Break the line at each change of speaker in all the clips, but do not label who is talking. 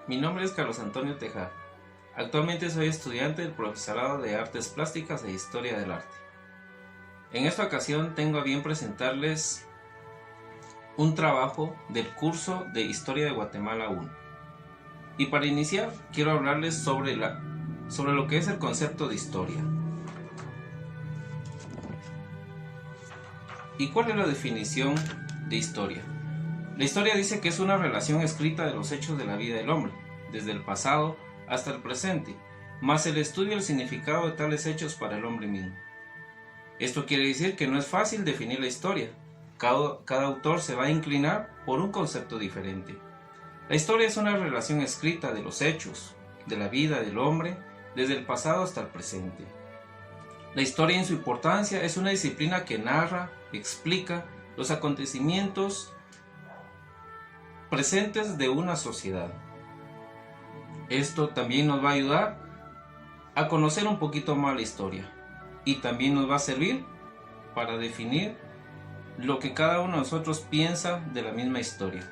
Mi nombre es Carlos Antonio Tejar. Actualmente soy estudiante del Profesorado de Artes Plásticas e Historia del Arte. En esta ocasión tengo a bien presentarles un trabajo del curso de Historia de Guatemala 1. Y para iniciar quiero hablarles sobre lo que es el concepto de historia. ¿Y cuál es la definición de historia? La historia dice que es una relación escrita de los hechos de la vida del hombre, desde el pasado hasta el presente, más el estudio del significado de tales hechos para el hombre mismo. Esto quiere decir que no es fácil definir la historia. Cada autor se va a inclinar por un concepto diferente. La historia es una relación escrita de los hechos, de la vida del hombre, desde el pasado hasta el presente. La historia en su importancia es una disciplina que narra, explica los acontecimientos presentes de una sociedad. Esto también nos va a ayudar a conocer un poquito más la historia y también nos va a servir para definir lo que cada uno de nosotros piensa de la misma historia.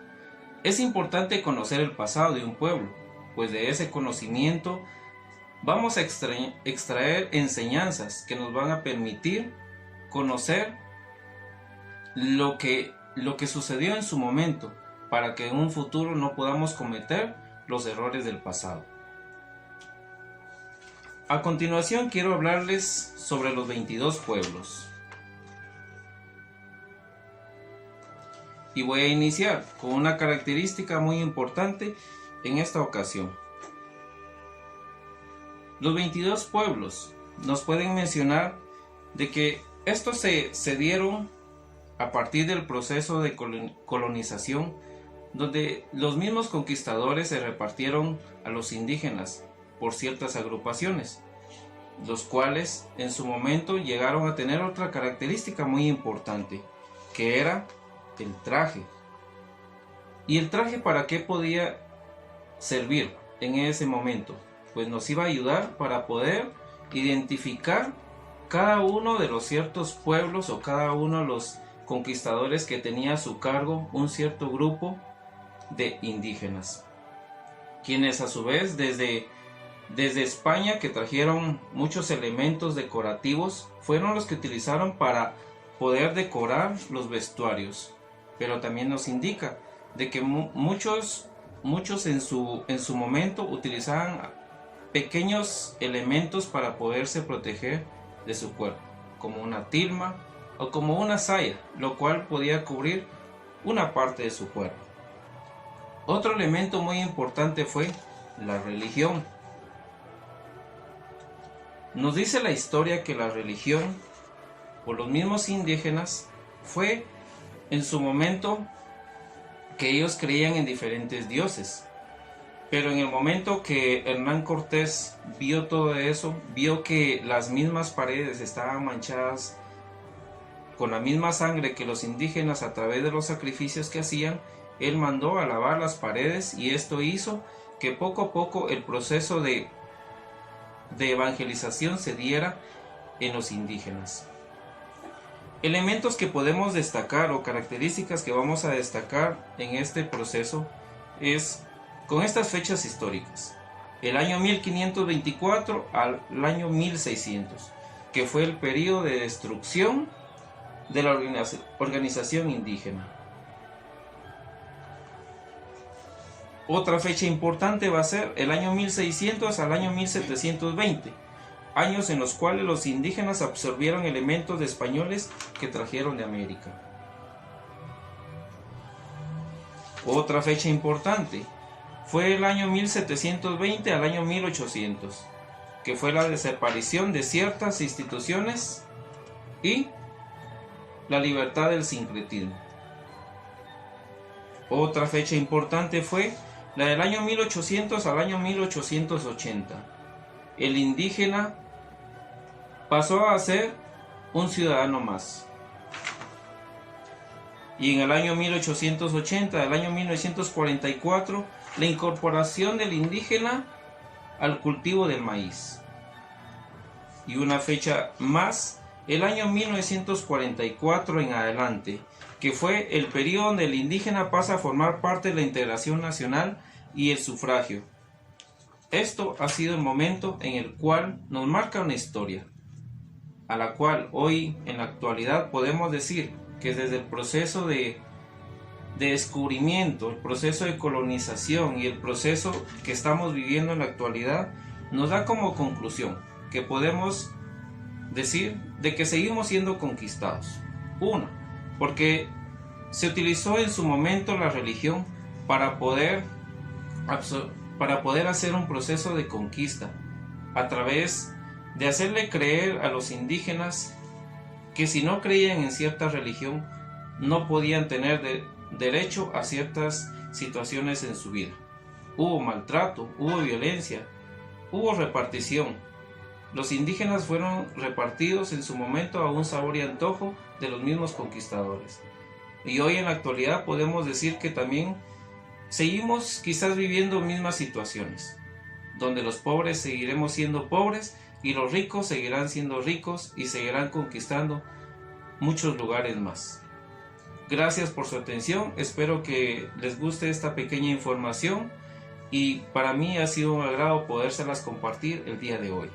Es importante conocer el pasado de un pueblo, pues de ese conocimiento vamos a extraer enseñanzas que nos van a permitir conocer lo que sucedió en su momento, para que en un futuro no podamos cometer los errores del pasado. A continuación quiero hablarles sobre los 22 pueblos. Y voy a iniciar con una característica muy importante en esta ocasión. Los 22 pueblos nos pueden mencionar de que estos se dieron a partir del proceso de colonización, donde los mismos conquistadores se repartieron a los indígenas por ciertas agrupaciones, los cuales en su momento llegaron a tener otra característica muy importante, que era el traje. ¿Y el traje para qué podía servir en ese momento? Pues nos iba a ayudar para poder identificar cada uno de los ciertos pueblos o cada uno de los conquistadores que tenía a su cargo un cierto grupo de indígenas, quienes a su vez desde España, que trajeron muchos elementos decorativos, fueron los que utilizaron para poder decorar los vestuarios. Pero también nos indica de que muchos en su momento utilizaban pequeños elementos para poderse proteger de su cuerpo, como una tilma o como una saya, lo cual podía cubrir una parte de su cuerpo. Otro elemento muy importante fue la religión. Nos dice la historia que la religión, por los mismos indígenas, fue en su momento que ellos creían en diferentes dioses. Pero en el momento que Hernán Cortés vio todo eso, vio que las mismas paredes estaban manchadas con la misma sangre que los indígenas a través de los sacrificios que hacían, él mandó a lavar las paredes, y esto hizo que poco a poco el proceso de evangelización se diera en los indígenas. Elementos que podemos destacar o características que vamos a destacar en este proceso es con estas fechas históricas: el año 1524 al año 1600, que fue el periodo de destrucción de la organización indígena. Otra fecha importante va a ser el año 1600 al año 1720, años en los cuales los indígenas absorbieron elementos de españoles que trajeron de América. Otra fecha importante fue el año 1720 al año 1800, que fue la desaparición de ciertas instituciones y la libertad del sincretismo. Otra fecha importante fue la del año 1800 al año 1880. El indígena pasó a ser un ciudadano más. Y en el año 1880 al año 1944, la incorporación del indígena al cultivo del maíz. Y una fecha más, el año 1944 en adelante, que fue el periodo donde el indígena pasa a formar parte de la integración nacional y el sufragio. Esto ha sido el momento en el cual nos marca una historia, a la cual hoy en la actualidad podemos decir que desde el proceso de descubrimiento, el proceso de colonización y el proceso que estamos viviendo en la actualidad nos da como conclusión que podemos decir de que seguimos siendo conquistados. Uno, porque se utilizó en su momento la religión para poder hacer un proceso de conquista a través de hacerle creer a los indígenas que si no creían en cierta religión no podían tener derecho a ciertas situaciones en su vida. Hubo maltrato, hubo violencia, hubo repartición. Los indígenas fueron repartidos en su momento a un sabor y antojo de los mismos conquistadores. Y hoy en la actualidad podemos decir que también seguimos quizás viviendo mismas situaciones, donde los pobres seguiremos siendo pobres y los ricos seguirán siendo ricos y seguirán conquistando muchos lugares más. Gracias por su atención, espero que les guste esta pequeña información y para mí ha sido un agrado podérselas compartir el día de hoy.